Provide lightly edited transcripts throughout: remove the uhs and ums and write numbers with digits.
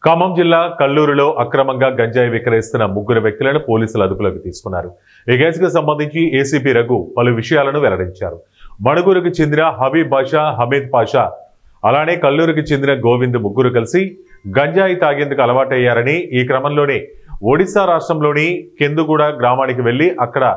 ఖమ్మం జిల్లా కల్లూరులో అక్రమంగా గంజాయి విక్రయిస్తున్న ముగ్గురు వ్యక్తులను పోలీసులు అదుపులోకి తీసుకున్నారు. ఈ కేసుకు సంబంధించి ఏసీపీ రఘు పలు విషయాలను వెల్లడించారు. మణుగూరుకు చెందిన హబీబ్ బాషా, హమీద్ పాషా, అలానే కల్లూరుకు చెందిన గోవింద్ ముగ్గురు కలిసి గంజాయి తాగేందుకు అలవాటయ్యారని, ఈ క్రమంలోనే ఒడిశా రాష్ట్రంలోని కెందుగూడ గ్రామానికి వెళ్లి అక్కడ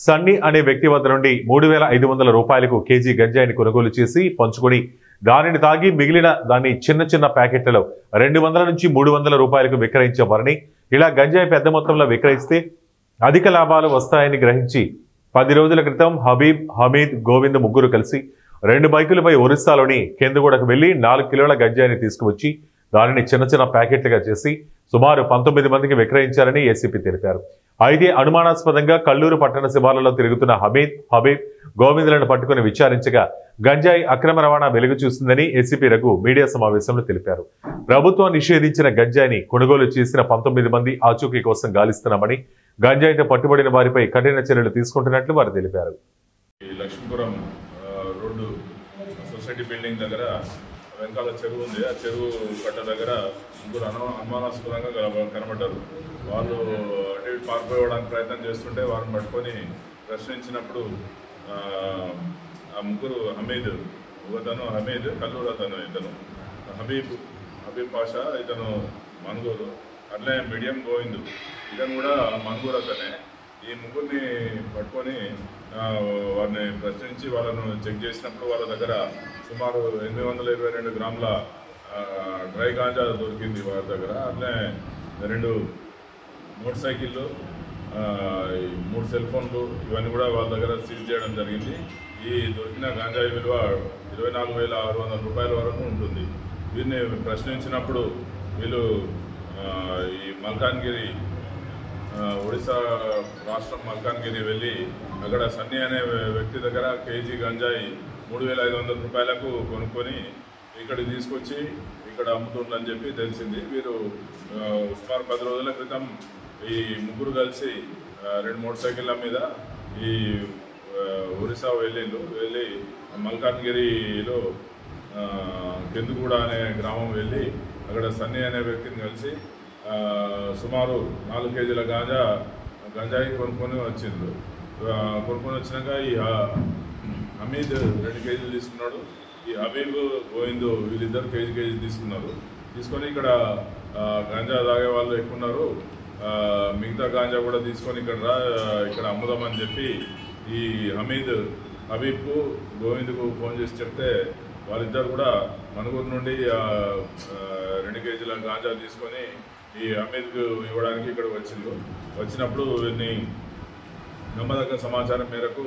సన్నీ అనే వ్యక్తి వద్ద నుండి 3,500 రూపాయలకు కేజీ గంజాయిని కొనుగోలు చేసి పంచుకొని దానిని తాగి మిగిలిన దాన్ని చిన్న చిన్న ప్యాకెట్లలో 200 నుంచి 300 రూపాయలకు విక్రయించేవారని, ఇలా గంజాయి పెద్ద మొత్తంలో విక్రయిస్తే అధిక లాభాలు వస్తాయని గ్రహించి 10 రోజుల క్రితం హబీబ్, హమీద్, గోవింద్ ముగ్గురు కలిసి 2 బైకులపై ఒరిస్సాలోని కెందుగూడకు వెళ్లి 4 కిలోల గంజాయిని తీసుకువచ్చి దానిని చిన్న చిన్న ప్యాకెట్లుగా చేసి సుమారు 19 మందికి విక్రయించారని ఏసీపీ తెలిపారు. అయితే అనుమానాస్పదంగా కల్లూరు పట్టణ శివార్లలో తిరుగుతున్న హబీబ్, గోవిందులను పట్టుకుని విచారించగా గంజాయి అక్రమ రవాణా వెలుగు చూస్తుందని ఏసీపీ రఘు మీడియా సమావేశంలో తెలిపారు. ప్రభుత్వం నిషేధించిన గంజాయిని కొనుగోలు చేసిన 19 మంది ఆచూకీ కోసం గాలిస్తున్నామని, గంజాయితో పట్టుబడిన వారిపై కఠిన చర్యలు తీసుకుంటున్నట్లు వారు తెలిపారు. లక్ష్మీపురం రోడ్డు సొసైటీ బిల్డింగ్ దగ్గర వెనకాల చెరువు ఉంది. ఆ చెరువు కట్ట దగ్గర ముగ్గురు అనుమానాస్పదంగా కనబడ్డారు. వాళ్ళు అటు ఇటు పారిపోవడానికి ప్రయత్నం చేస్తుంటే వారిని పట్టుకొని ప్రశ్నించినప్పుడు ఆ ముగ్గురు హమీద్, కల్లూరు అతను, ఇతను హబీబ్ పాషా, ఇతను మణుగూరు, అట్లే మీడియం గోవింద్, ఇతను కూడా మణుగూరు అతనే. ఈ ముగ్గురిని పట్టుకొని వారిని ప్రశ్నించి వాళ్ళను చెక్ చేసినప్పుడు వాళ్ళ దగ్గర సుమారు 822 గ్రాముల డ్రై గాంజా దొరికింది వారి దగ్గర. అట్లే 2 మోటార్ సైకిళ్ళు, 3 సెల్ ఫోన్లు, ఇవన్నీ కూడా వాళ్ళ దగ్గర సీజ్ చేయడం జరిగింది. ఈ దొరికిన గంజాయి విలువ 24,600 రూపాయల వరకు ఉంటుంది. వీరిని ప్రశ్నించినప్పుడు వీళ్ళు ఈ మల్కాన్గిరి, ఒడిశా రాష్ట్రం మల్కాన్గిరి వెళ్ళి అక్కడ సన్నీ అనే వ్యక్తి దగ్గర కేజీ గంజాయి 3,500 రూపాయలకు కొనుక్కొని ఇక్కడికి తీసుకొచ్చి ఇక్కడ అమ్ముతుందని చెప్పి తెలిసింది. వీరు సుమారు 10 రోజుల క్రితం ఈ ముగ్గురు కలిసి 2 మోటార్ సైకిళ్ళ మీద ఈ ఒరిస్సా వెళ్ళి మల్కాన్గిరిలో కెందుగూడ అనే గ్రామం వెళ్ళి అక్కడ సన్నీ అనే వ్యక్తిని కలిసి సుమారు 4 కేజీల గంజాయి కొనుక్కొని వచ్చిండ్రు. కొనుక్కొని వచ్చినాక ఈ హమీద్ 2 కేజీలు తీసుకున్నాడు. ఈ హబీబ్, గోవింద్ వీళ్ళిద్దరు కేజీ తీసుకున్నారు. తీసుకొని ఇక్కడ గంజా తాగే వాళ్ళు ఎక్కువ ఉన్నారు, మిగతా గాంజా కూడా తీసుకొని ఇక్కడ అమ్ముదామని చెప్పి ఈ హబీబ్కు, గోవింద్కు ఫోన్ చేసి చెప్తే వాళ్ళిద్దరు కూడా మణుగూరు నుండి 2 కేజీల గాంజా తీసుకొని ఈ హమీద్కు ఇవ్వడానికి ఇక్కడ వచ్చినప్పుడు వీరిని నమ్మదగ్గ సమాచారం మేరకు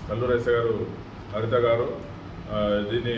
కల్లూరు ఎస్ఐ గారు, హరిత గారు దీన్ని